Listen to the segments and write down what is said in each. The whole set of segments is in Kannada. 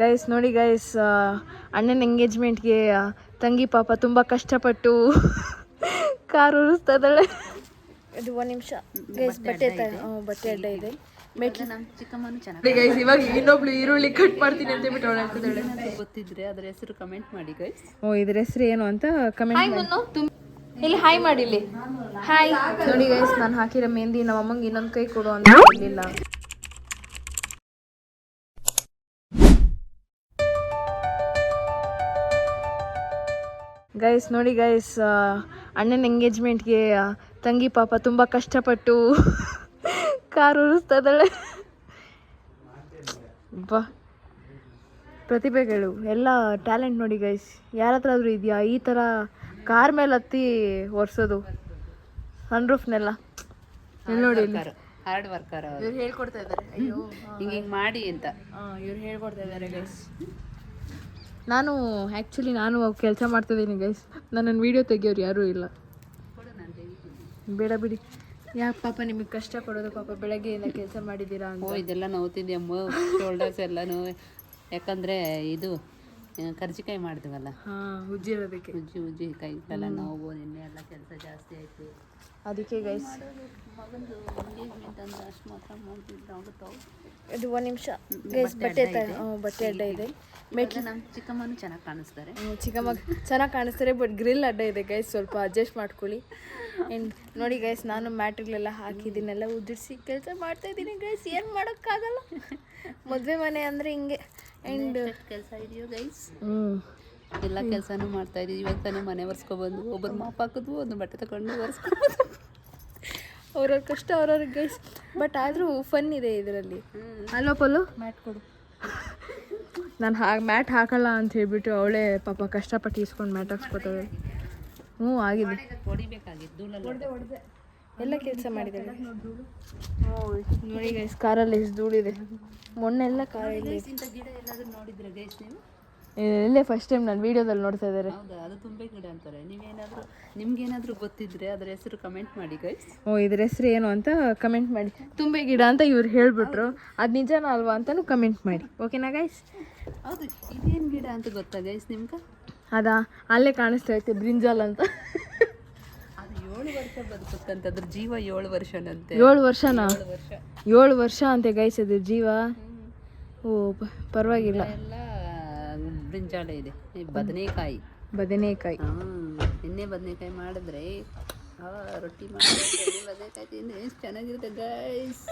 ಗೈಸ್ ನೋಡಿ ಗೈಸ್, ಅಣ್ಣನ ಎಂಗೇಜ್ಮೆಂಟ್ಗೆ ತಂಗಿ ಪಾಪ ತುಂಬ ಕಷ್ಟಪಟ್ಟು ಕಾರ್ ಉರಿಸ್ತಾ ಇದ್ದಾಳೆ. ಇದು 1 ನಿಮಿಷ ಗೈಸ್, ಬಟ್ಟೆ ಅಡ್ಡ ಇದೆ. ಗೈಸ್ ಇವಾಗ ಇನ್ನೊಬ್ಳು ಈರುಳ್ಳಿ ಕಟ್ ಮಾಡ್ತೀನಿ ಅಂತ ಬಿಟ್ಟು ಅವಳು ಹೇಳ್ತಿದ್ದಾಳೆ. ಗೊತ್ತಿದ್ರೆ ಅದರ ಹೆಸರು ಕಮೆಂಟ್ ಮಾಡಿ ಗೈಸ್. ಇದ್ರ ಹೆಸರು ಏನು ಅಂತ ಕಮೆಂಟ್ ಮಾಡಿ. ಇಲ್ಲಿ ಹಾಯ್ ಮಾಡಿ, ಇಲ್ಲಿ ಹಾಯ್. ನೋಡಿ ಗೈಸ್, ನಾನು ಹಾಕಿರೋ ಮೆಹಂದಿ ನಮ್ಮ ಅಮ್ಮಂಗೆ ಇನ್ನೊಂದು ಕೈ ಕೊಡು ಅಂತ ಹೇಳಿಲ್ಲ. ಗೈಸ್ ನೋಡಿ ಗೈಸ್, ಅಣ್ಣನ ಎಂಗೇಜ್ಮೆಂಟ್ಗೆ ತಂಗಿ ಪಾಪ ತುಂಬ ಕಷ್ಟಪಟ್ಟು ಕಾರ್ ಉರಿಸ್ತಾ ಇದ್ದಾಳೆ. ಬಾ ಪ್ರತಿಭೆಗಳು ಎಲ್ಲ ಟ್ಯಾಲೆಂಟ್ ನೋಡಿ ಗೈಸ್. ಯಾರ ಹತ್ರ ಆದರೂ ಇದೆಯಾ ಈ ಥರ ಕಾರ್ ಮೇಲೆ ಹತ್ತಿ ಒರೆಸೋದು ಸನ್ರೂಫ್ನೆಲ್ಲ? ಇಲ್ಲಿ ನೋಡಿ, ಹಾರ್ಡ್ ವರ್ಕರ್ ಇವ್ರು ಹೇಳ್ಕೊಡ್ತಾ ಇದ್ದಾರೆ. ಅಯ್ಯೋ ಹಿಂಗೆ ಮಾಡಿ ಅಂತ ಇವ್ರು ಹೇಳ್ಕೊಡ್ತಾ ಇದ್ದಾರೆ ಗೈಸ್. ನಾನು ಕೆಲಸ ಮಾಡ್ತಿದ್ದೀನಿ ಗೈಸ್. ನನ್ನನ್ನು ವೀಡಿಯೋ ತೆಗಿಯೋರು ಯಾರೂ ಇಲ್ಲ. ಬೇಡ ಬಿಡಿ, ಯಾಕೆ ಪಾಪ ನಿಮಗೆ ಕಷ್ಟ ಕೊಡೋದು? ಪಾಪ ಬೆಳಗ್ಗೆಯಿಂದ ಕೆಲಸ ಮಾಡಿದ್ದೀರಾ ಅಂತ. ಇದೆಲ್ಲ ನೋವ್ತಿದ್ಯಮ್ಮ, ಶೋಲ್ಡರ್ಸ್ ಎಲ್ಲ ನೋವು. ಯಾಕಂದರೆ ಇದು ಕರ್ಜಿಕಾಯಿ ಮಾಡಿದ್ವಲ್ಲ, ಉಜ್ಜಿರೋದಕ್ಕೆ ಉಜ್ಜಿ ಕೈ ಎಲ್ಲ ನೋವು, ನಿನ್ನೆ ಎಲ್ಲ ಕೆಲಸ ಜಾಸ್ತಿ ಆಯಿತು. ಅದಕ್ಕೆ ಗೈಸ್ ಮಗಂದು ಎಂಗೇಜ್ಮೆಂಟ್ ಅಂದರೆ ಅಷ್ಟು ಮಾತ್ರ ಮಾಡ್ತಿದ್ರು ಆಗುತ್ತವು. ಇದು 1 ನಿಮಿಷ ಗೈಸ್, ಬಟ್ಟೆ ಅಡ್ಡ ಇದೆ. ನಮ್ಮ ಚಿಕ್ಕಮ್ಮನೂ ಚೆನ್ನಾಗಿ ಕಾಣಿಸ್ತಾರೆ. ಚಿಕ್ಕಮ್ಮ ಚೆನ್ನಾಗಿ ಕಾಣಿಸ್ತಾರೆ, ಬಟ್ ಗ್ರಿಲ್ ಅಡ್ಡ ಇದೆ ಗೈಸ್, ಸ್ವಲ್ಪ ಅಡ್ಜಸ್ಟ್ ಮಾಡ್ಕೊಳ್ಳಿ. ಆ್ಯಂಡ್ ನೋಡಿ ಗೈಸ್, ನಾನು ಮ್ಯಾಟ್ರಿಗಳೆಲ್ಲ ಹಾಕಿದ್ದೀನೆಲ್ಲ ಉದುರಿಸಿ ಕೆಲಸ ಮಾಡ್ತಾಯಿದ್ದೀನಿ ಗೈಸ್. ಏನು ಮಾಡೋಕ್ಕಾಗಲ್ಲ, ಮದುವೆ ಮನೆ ಅಂದರೆ ಹಿಂಗೆ. ಆ್ಯಂಡ್ ಕೆಲಸ ಇದೆಯೋ ಗೈಸ್? ಎಲ್ಲ ಕೆಲಸನೂ ಮಾಡ್ತಾ ಇದ್ದೀವಿ. ಇವಾಗ ತಾನೇ ಮನೆ ಒರೆಸ್ಕೊಬಂದು, ಒಬ್ಬರು ಮಾಪ್ ಹಾಕಿದ್ವು, ಒಂದು ಬಟ್ಟೆ ತಗೊಂಡು ಒರೆಸ್ಕೊಬೋದು. ಅವ್ರವ್ರ ಕಷ್ಟ ಅವ್ರವ್ರಿಗೆ ಗೈಸ್. ಬಟ್ ಆದರೂ ಫನ್ ಇದೆ ಇದರಲ್ಲಿ. ಅಲ್ವಾ ಪಲ್ಲು? ಮ್ಯಾಟ್ ಕೊಡು. ನಾನು ಮ್ಯಾಟ್ ಹಾಕಲ್ಲ ಅಂತ ಹೇಳ್ಬಿಟ್ಟು ಅವಳೇ ಪಾಪ ಕಷ್ಟಪಟ್ಟು ಇಸ್ಕೊಂಡು ಮ್ಯಾಟ್ ಹಾಕ್ಸ್ಕೊತಾಳೆ. ಆಗಿದೆ. ಹೊಡಿಬೇಕಾಗಿದ್ದು ಎಲ್ಲ ಕೆಲಸ ಮಾಡಿದ್ದಾಳೆ. ನೋಡಿ ಗೈಸ್, ಕಾರಲ್ಲಿ ಎಷ್ಟು ಧೂಳಿದೆ. ಮೊನ್ನೆಲ್ಲ ಕಾರಲ್ಲಿ ಇಂಥ ಗಿಡ ಎಲ್ಲಾದರೂ ನೋಡಿದ್ರೆ ಗೈಸ್ ನೀವು? ಇಲ್ಲೇ ಫಸ್ಟ್ ಟೈಮ್ ನಾನು ವೀಡಿಯೋದಲ್ಲಿ ನೋಡ್ತಾ ಇದ್ದಾರೆ. ಹೌದಾ? ಅದು ತುಂಬೆ ಗಿಡ ಅಂತಾರೆ. ನಿಮ್ಗೇನಾದರೂ ಗೊತ್ತಿದ್ರೆ ಅದರ ಹೆಸರು ಕಮೆಂಟ್ ಮಾಡಿ ಗೈಸ್. ಇದ್ರ ಹೆಸರು ಏನು ಅಂತ ಕಮೆಂಟ್ ಮಾಡಿ. ತುಂಬೆ ಗಿಡ ಅಂತ ಇವ್ರು ಹೇಳ್ಬಿಟ್ರು, ಅದು ನಿಜನಾ ಅಲ್ವಾ ಅಂತಲೂ ಕಮೆಂಟ್ ಮಾಡಿ. ಓಕೆನಾ ಗೈಸ್? ಹೌದು, ಇದೇನು ಗಿಡ ಅಂತ ಗೊತ್ತಾ ಗೈಸ್ ನಿಮ್ಗೆ? ಅದಾ, ಅಲ್ಲೇ ಕಾಣಿಸ್ತಾ ಐತೆ ಬ್ರಿಂಜಾಲ್ ಅಂತ. ಅದು 7 ವರ್ಷ ಬದುಕುತ್ತಂತ, ಅದ್ರ ಜೀವ 7 ವರ್ಷನಂತೆ. 7 ವರ್ಷನಾ? 7 ವರ್ಷ ಅಂತೆ ಗೈಸ್ ಅದ್ರ ಜೀವ. ಪರವಾಗಿಲ್ಲ. ಎಲ್ಲ ಬ್ರಿಂಜಾಲ ಇದೆ. ಬದನೆಕಾಯಿ ನಿನ್ನೆ ಬದನೆಕಾಯಿ ಮಾಡಿದ್ರೆ ರೊಟ್ಟಿ ಮಾಡಿದ್ರೆ ಬದನೆಕಾಯಿ ತಿಂದ್ರೆ ಎಷ್ಟು ಚೆನ್ನಾಗಿರುತ್ತೆ ಗೈಸ್.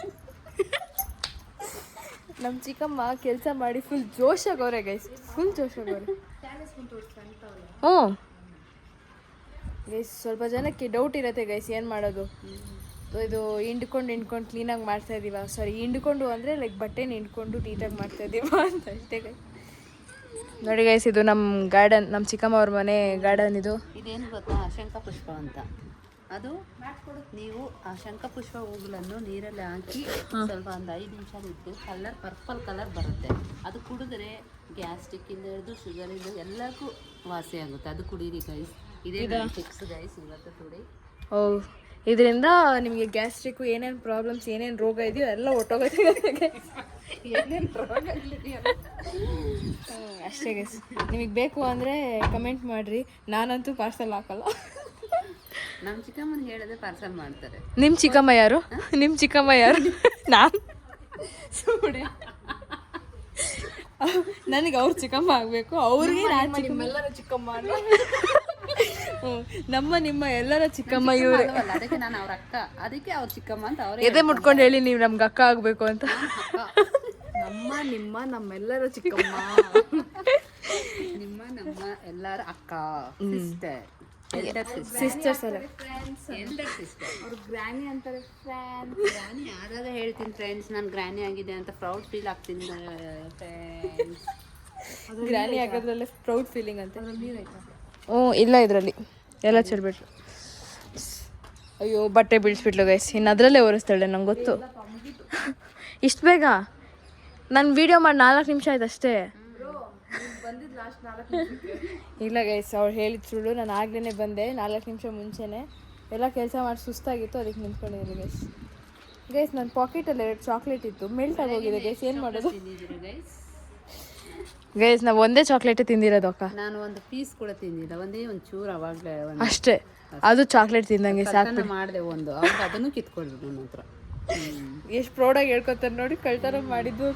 ನಮ್ಮ ಚಿಕ್ಕಮ್ಮ ಕೆಲಸ ಮಾಡಿ ಫುಲ್ ಜೋಶಾಗವ್ರೆ ಗೈಸ್, ಫುಲ್ ಜೋಶಾಗವ್ರೆ. ಗೈಸ್ ಸ್ವಲ್ಪ ಜನಕ್ಕೆ ಡೌಟ್ ಇರುತ್ತೆ ಗೈಸ್, ಏನು ಮಾಡೋದು? ಇದು ಹಿಂಡ್ಕೊಂಡು ಕ್ಲೀನಾಗಿ ಮಾಡ್ತಾ ಇದ್ದೀವ. ಸಾರಿ, ಹಿಂಡ್ಕೊಂಡು ಅಂದರೆ ಲೈಕ್ ಬಟ್ಟೆನ ಹಿಂಡ್ಕೊಂಡು ನೀಟಾಗಿ ಮಾಡ್ತಾ ಇದ್ದೀವ ಅಂತ ಅಷ್ಟೇ ಗೈಸ್. ನೋಡಿ ಗೈಸ್, ಇದು ನಮ್ಮ ಗಾರ್ಡನ್, ನಮ್ಮ ಚಿಕ್ಕಮ್ಮ ಅವ್ರ ಮನೆ ಗಾರ್ಡನ್. ಇದೇನು ಗೊತ್ತಾ? ಶಂಖಪುಷ್ಪ ಅಂತ. ಅದು ನೀವು ಆ ಶಂಖಪುಷ್ಪ ಹೂಗಳನ್ನು ನೀರಲ್ಲಿ ಹಾಕಿ ಸ್ವಲ್ಪ ಒಂದು 5 ನಿಮಿಷ ಇಟ್ಟು ಪರ್ಪಲ್ ಕಲರ್ ಬರುತ್ತೆ. ಅದು ಕುಡಿದ್ರೆ ಗ್ಯಾಸ್ಟ್ರಿಕ್ಕಿಂದ ಹಿಡಿದು ಶುಗರಿಂದ ಎಲ್ಲಕ್ಕೂ ವಾಸಿ ಆಗುತ್ತೆ. ಅದು ಕುಡೀರಿ ಗೈಸ್. ಇದೇ ಫಿಕ್ಸ್ ಗೈಸ್, ಇವತ್ತು ಕುಡಿ. ಇದರಿಂದ ನಿಮಗೆ ಗ್ಯಾಸ್ಟ್ರಿಕ್ಕು ಏನೇನು ಪ್ರಾಬ್ಲಮ್ಸ್, ಏನೇನು ರೋಗ ಇದೆಯೋ ಎಲ್ಲ ಒಟ್ಟೋಗುತ್ತೆ. ಏನೇನು ರೋಗ ಅಷ್ಟೇ ಗೈಸ್. ನಿಮಗೆ ಬೇಕು ಅಂದರೆ ಕಮೆಂಟ್ ಮಾಡಿರಿ. ನಾನಂತೂ ಪಾರ್ಸಲ್ ಹಾಕಲ್ಲ. ನಮ್ಮ ಚಿಕ್ಕಮ್ಮನ ಹೇಳಿದ್ರೆ ಪಾರ್ಸಲ್ ಮಾಡ್ತಾರೆ. ನಿಮ್ಮ ಚಿಕ್ಕಮ್ಮ ಯಾರು? ನಾನು ಸುಮ್ಮನೆ ನನಗೆ ಅವ್ರ ಚಿಕ್ಕಮ್ಮ ಆಗಬೇಕು, ಅವ್ರಿಗೆ ನಿಮ್ಮೆಲ್ಲರ ಚಿಕ್ಕಮ್ಮ. ನಿಮ್ಮ ಎಲ್ಲರ ಚಿಕ್ಕಮ್ಮ ಇವ್ರೆ. ಅದಕ್ಕೆ ನಾನು ಅವ್ರ ಅಕ್ಕ, ಅದಕ್ಕೆ ಅವ್ರ ಚಿಕ್ಕಮ್ಮ ಅಂತ ಅವ್ರ ಎದೆ ಮುಟ್ಕೊಂಡು ಹೇಳಿ ನೀವು ನಮ್ಗೆ ಅಕ್ಕ ಆಗಬೇಕು ಅಂತ. ನಮ್ಮೆಲ್ಲರ ಚಿಕ್ಕಮ್ಮ, ನಮ್ಮ ಎಲ್ಲರ ಅಕ್ಕ, ಸಿಸ್ಟರ್ಸ್ ಅಲ್ಲ, ಎಲ್ಡರ್ ಸಿಸ್ಟರ್. ಅವ್ರು ಗ್ರ್ಯಾನಿ ಅಂತಾರೆ. ಗ್ರ್ಯಾನಿ ಯಾರಾದ್ರೂ ಹೇಳ್ತೀನಿ ಫ್ರೆಂಡ್ಸ್, ನಾನು ಗ್ರ್ಯಾನಿ ಆಗಿದೆ ಅಂತ ಪ್ರೌಡ್ ಫೀಲ್ ಆಗ್ತೀನಿ ಫ್ರೆಂಡ್ಸ್. ಗ್ರ್ಯಾನಿ ಆಗೋದ್ರಲ್ಲೇ ಪ್ರೌಡ್ ಫೀಲಿಂಗ್ ಅಂತ. ಇಲ್ಲ, ಇದರಲ್ಲಿ ಎಲ್ಲ ಚೆಲ್ಬಿಟ್ರು. ಅಯ್ಯೋ, ಬಟ್ಟೆ ಬೀಳಿಸ್ಬಿಟ್ಲು ಗೈಸ್. ಇನ್ನು ಅದರಲ್ಲೇ ಒರೆಸ್ತಾಳೆ, ನಂಗೆ ಗೊತ್ತು. ಇಷ್ಟು ಬೇಗ? ನಾನು ವೀಡಿಯೋ ಮಾಡಿ 4 ನಿಮಿಷ ಆಯ್ತು ಅಷ್ಟೇ. ಇಲ್ಲ ಗೈಸ್, ಅವ್ರು ಹೇಳಿದ ಸುಳ್ಳು. ನಾನು ಆಗ್ಲೇ ಬಂದೆ 4 ನಿಮಿಷ ಮುಂಚೆನೆ. ಎಲ್ಲ ಕೆಲಸ ಮಾಡಿ ಸುಸ್ತಾಗಿತ್ತು, ಅದಕ್ಕೆ ನಿಂತ್ಕೊಂಡಿದ್ದೀನಿ ಗೈಸ್. ನನ್ನ ಪಾಕೆಟಲ್ಲಿ 2 ಚಾಕ್ಲೇಟ್ ಇತ್ತು, ಮೆಲ್ಟ್ ಆಗೋಗಿದೆ ಗೈಸ್. ಏನು ಮಾಡೋದು? ಗೈಸ್ ನಾವು ಒಂದೇ ಚಾಕ್ಲೇಟ್ ತಿಂದಿರೋದು ಅಕ್ಕ. ನಾನು ಒಂದು ಪೀಸ್ ಕೂಡ ತಿಂದಿಲ್ಲ, ಒಂದೇ ಒಂದು ಚೂರು ಅವಾಗಲೇ ಅಷ್ಟೇ, ಅದು ಚಾಕ್ಲೇಟ್ ತಿಂದಂಗೆ ಸಾಕು. ಮಾಡಿದೆ ಒಂದು, ಅವಾಗ ಅದನ್ನು ಕಿತ್ಕೊಂಡ್ರು ನನ್ನ ಹತ್ರ. ಎಷ್ಟು ಪ್ರೌಡಾಗಿ ಹೇಳ್ಕೊತಾರೆ ನೋಡಿ, ಕಳ್ತನ ಮಾಡಿದ್ದು.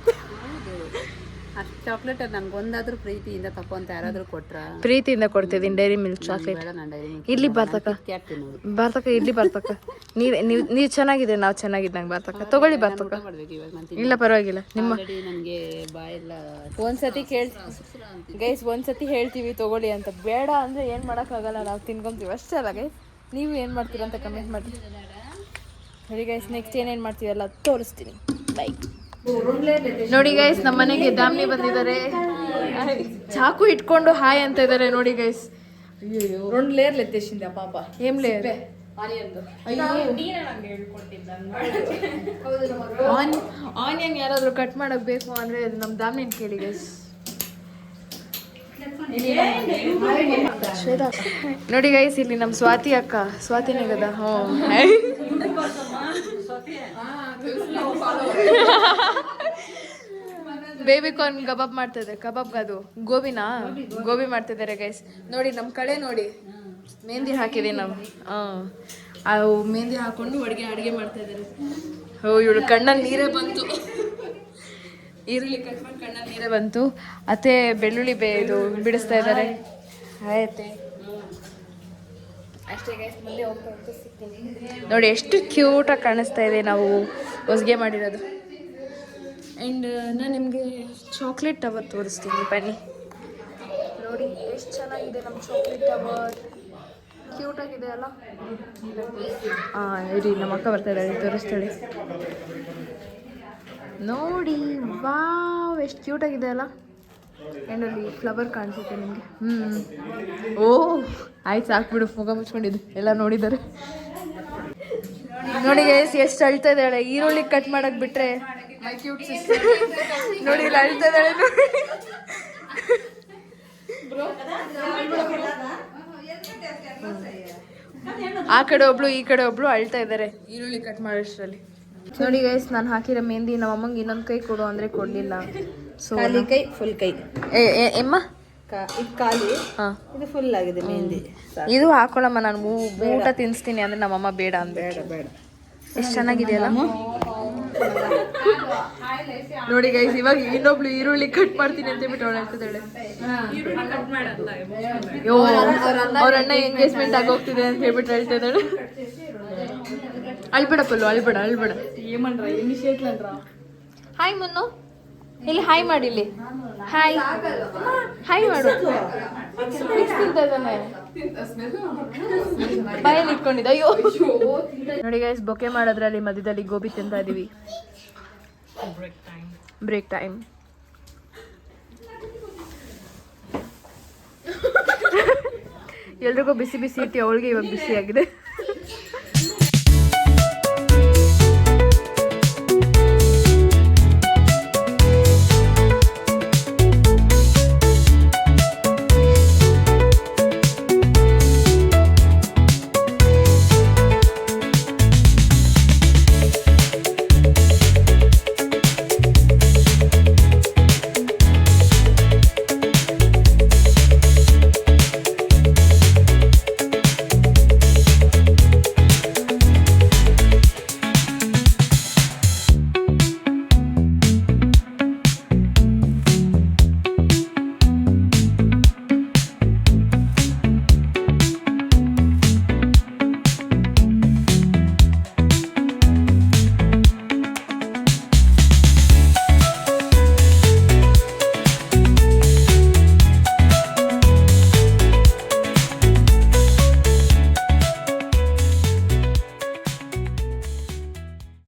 ಅಷ್ಟು ಚಾಕ್ಲೇಟ್ ನನಗೊಂದಾದ್ರೂ ಪ್ರೀತಿಯಿಂದ ತಕೊಂತ ಯಾರಾದ್ರೂ ಕೊಟ್ರ? ಪ್ರೀತಿಯಿಂದ ಕೊಡ್ತಿದ್ದೀನಿ ಡೈರಿ ಮಿಲ್ಕ್ ಚಾಕ್ಲೇಟ್. ಇಲ್ಲಿ ಬರ್ತಕ್ಕ ಇಲ್ಲಿ ಬರ್ತಕ್ಕ. ನೀವು ಚೆನ್ನಾಗಿದೆ, ನಾವು ಚೆನ್ನಾಗಿದ್ದಂಗೆ ಬರ್ತಕ್ಕ. ತಗೊಳ್ಳಿ ಬರ್ತಕ್ಕ. ಇಲ್ಲ ಪರವಾಗಿಲ್ಲ. ನಿಮ್ಮ ನನಗೆ ಬಾಯೆಲ್ಲ ಒಂದ್ಸತಿ ಗೈಸ್ ಒಂದ್ಸತಿ ಹೇಳ್ತೀವಿ ತಗೊಳ್ಳಿ ಅಂತ, ಬೇಡ ಅಂದ್ರೆ ಏನು ಮಾಡೋಕ್ಕಾಗಲ್ಲ, ನಾವು ತಿನ್ಕೊಂತೀವಿ ಅಷ್ಟೇ ಅಲ್ಲ ಗೈಸ್. ನೀವು ಏನು ಮಾಡ್ತೀರ ಅಂತ ಕಮೆಂಟ್ ಮಾಡಿ ಹೇಳಿ ಗೈಸ್. ನೆಕ್ಸ್ಟ್ ಏನೇನು ಮಾಡ್ತೀವಲ್ಲ ತೋರಿಸ್ತೀನಿ. ಬೈ. ನೋಡಿ ಗೈಸ್, ನಮ್ಮ ಮನೆಗೆ ದಾಮ್ನಿ ಬಂದಿದ್ದಾರೆ. ಚಾಕು ಇಟ್ಕೊಂಡು ಹಾಯ್ ಅಂತ ಇದ್ದಾರೆ ನೋಡಿ ಗೈಸ್. రెండు లేయర్లు ఎత్తేసింది ఆ పాప. ఏం లేదు. ಆನಿಯನ್ ಯಾರಾದ್ರೂ ಕಟ್ ಮಾಡಕ್ ಬೇಕು ಅಂದ್ರೆ ನಮ್ ದಾಮ್ನಿನ್ ಕೇಳಿ ಗೈಸ್. ನೋಡಿ ಗೈಸ್, ಇಲ್ಲಿ ನಮ್ ಸ್ವಾತಿ ಅಕ್ಕ, ಸ್ವಾತಿನೇ ಗದ. ಬೇಬಿ ಕಾರ್ನ್ ಕಬಾಬ್ ಮಾಡ್ತಿದ್ದಾರೆ. ಕಬಾಬ್ ಅದು ಗೋಬಿ ಮಾಡ್ತಿದ್ದಾರೆ ಗೈಸ್. ನೋಡಿ ನಮ್ಮ ಕಡೆ ನೋಡಿ, ಮೆಹಂದಿ ಹಾಕಿದೆ ನಾವು. ಅವು ಮೆಹಂದಿ ಹಾಕೊಂಡು ಅಡುಗೆ ಮಾಡ್ತಾ ಇದ್ದಾರೆ. ಇವಳು ಕಣ್ಣಲ್ಲಿ ನೀರೇ ಬಂತು. ಈರುಳ್ಳಿ ಕಟ್ ಮಾಡಿ ಕಣ್ಣಲ್ಲಿ ನೀರೇ ಬಂತು. ಅತ್ತೆ ಬೆಳ್ಳುಳ್ಳಿ ಇದು ಬಿಡಿಸ್ತಾ ಇದ್ದಾರೆ. ಆಯ್ತೆ ಅಷ್ಟೇ ಗೈಸ್. ಮುಂದೆ ಹೋಗ್ತಾ ಸಿಗ್ತೀನಿ. ನೋಡಿ ಎಷ್ಟು ಕ್ಯೂಟಾಗಿ ಕಾಣಿಸ್ತಾ ಇದೆ ನಾವು ಹೊಸ್ಗೆ ಮಾಡಿರೋದು. ಆ್ಯಂಡ್ ನಾನು ನಿಮಗೆ ಚಾಕ್ಲೇಟ್ ಟವರ್ ತೋರಿಸ್ತೀನಿ ಬನ್ನಿ. ನೋಡಿ ಎಷ್ಟು ಚೆನ್ನಾಗಿದೆ ನಮ್ಮ ಚಾಕ್ಲೇಟ್ ಟವರ್, ಕ್ಯೂಟಾಗಿದೆ ಅಲ್ಲ. ಇರಿ, ನಮ್ಮ ಅಕ್ಕ ಬರ್ತಾ ಇದ್ದಾಳೆ, ತೋರಿಸ್ತಾಳೆ ನೋಡಿ. ವಾವ್, ಎಷ್ಟು ಕ್ಯೂಟಾಗಿದೆ ಅಲ್ಲ. ಆ್ಯಂಡ್ ಅಲ್ಲಿ ಫ್ಲವರ್ ಕಾಣಿಸುತ್ತೆ ನಿಮಗೆ. ಆಯ್ತು ಸಾಕ್ಬಿಡು, ಮುಖ ಮುಚ್ಕೊಂಡಿದ್ದು ಎಲ್ಲ ನೋಡಿದ್ದಾರೆ. ನೋಡಿ ಗೈಸ್, ಎಷ್ಟು ಅಳ್ತಾ ಇದ್ದಾಳೆ. ಈರುಳ್ಳಿ ಕಟ್ ಮಾಡಕ್ ಬಿಟ್ರೆ ನೋಡಿ ಇಲ್ಲಿ ಅಳ್ತಾ ಇದ್ದಾಳೆ. ಆ ಕಡೆ ಒಬ್ಳು ಈ ಕಡೆ ಒಬ್ಳು ಅಳ್ತಾ ಇದ್ದಾರೆ ಈರುಳ್ಳಿ ಕಟ್ ಮಾಡೋಷ್ಟರಲ್ಲಿ. ನೋಡಿ ಗೈಸ್, ನಾನು ಹಾಕಿರೋ ಮೆಹಂದಿ ನಮ್ಮ ಅಮ್ಮಂಗೆ ಇನ್ನೊಂದು ಕೈ ಕೊಡು ಅಂದ್ರೆ ಕೊಡ್ಲಿಲ್ಲ. ಸೊ ಖಾಲಿ ಕೈ, ಫುಲ್ ಕೈ. ಎಮ್ಮ ಇದು ಖಾಲಿ, ಇದು ಫುಲ್ ಆಗಿದೆ ಮೆಹಂದಿ. ಇದು ಹಾಕೊಳ್ಳಮ್ಮ, ನಾನು ಊಟ ತಿನ್ನಿಸ್ತೀನಿ ಅಂದ್ರೆ ನಮ್ಮಮ್ಮ ಬೇಡ ಅಂದ್ರೆ. ಬೇಡ. ಎಷ್ಟು ಚೆನ್ನಾಗಿದೆಯಲ್ಲ. ನೋಡಿ ಗೈಸ್, ಇವಾಗ ಇನ್ನೊಬ್ಳು ಈರುಳ್ಳಿ ಕಟ್ ಮಾಡ್ತೀನಿ ಅಂತ ಹೇಳ್ಬಿಟ್ಟು ಅವಳು ಹೇಳ್ತಿದ್ದಾಳೆ. ಅವ್ರ ಅಣ್ಣ ಎಂಗೇಜ್ಮೆಂಟ್ ಆಗೋಗ್ತಿದೆ ಅಂತ ಹೇಳ್ಬಿಟ್ಟು ಹೇಳ್ತಾ ಇದ್ದಾಳೆ. ಅಳ್ಬೇಡ ಪಲ್ಲು, ಅಳ್ಬೇಡ. ఏమనరా ఎన్ని షేట్లు అనరా. ಹಾಯ್ ಮುನ್ನು, ಇಲ್ಲಿ ಹಾಯ್ ಮಾಡಿ. ಇಲ್ಲಿ ಹಾಯ್ ಮಾಡು. ತಿಂತಾ ಇದ್ದಾನೆ, ಬಾಯಲ್ಲಿ ಇಟ್ಕೊಂಡಿದ್ದ. ಅಯ್ಯೋ ನೋಡಿ ಗೈಸ್, ಬೊಕೆ ಮಾಡೋದ್ರಲ್ಲಿ ಮಧ್ಯದಲ್ಲಿ ಗೋಬಿ ತಿಂತಾ ಇದೀವಿ. Break time. ಎಲ್ರಿಗೂ ಬಿಸಿ ಬಿಸಿ ಇಟ್ಟು ಅವಳಿಗೆ ಇವಾಗ ಬಿಸಿ ಆಗಿದೆ.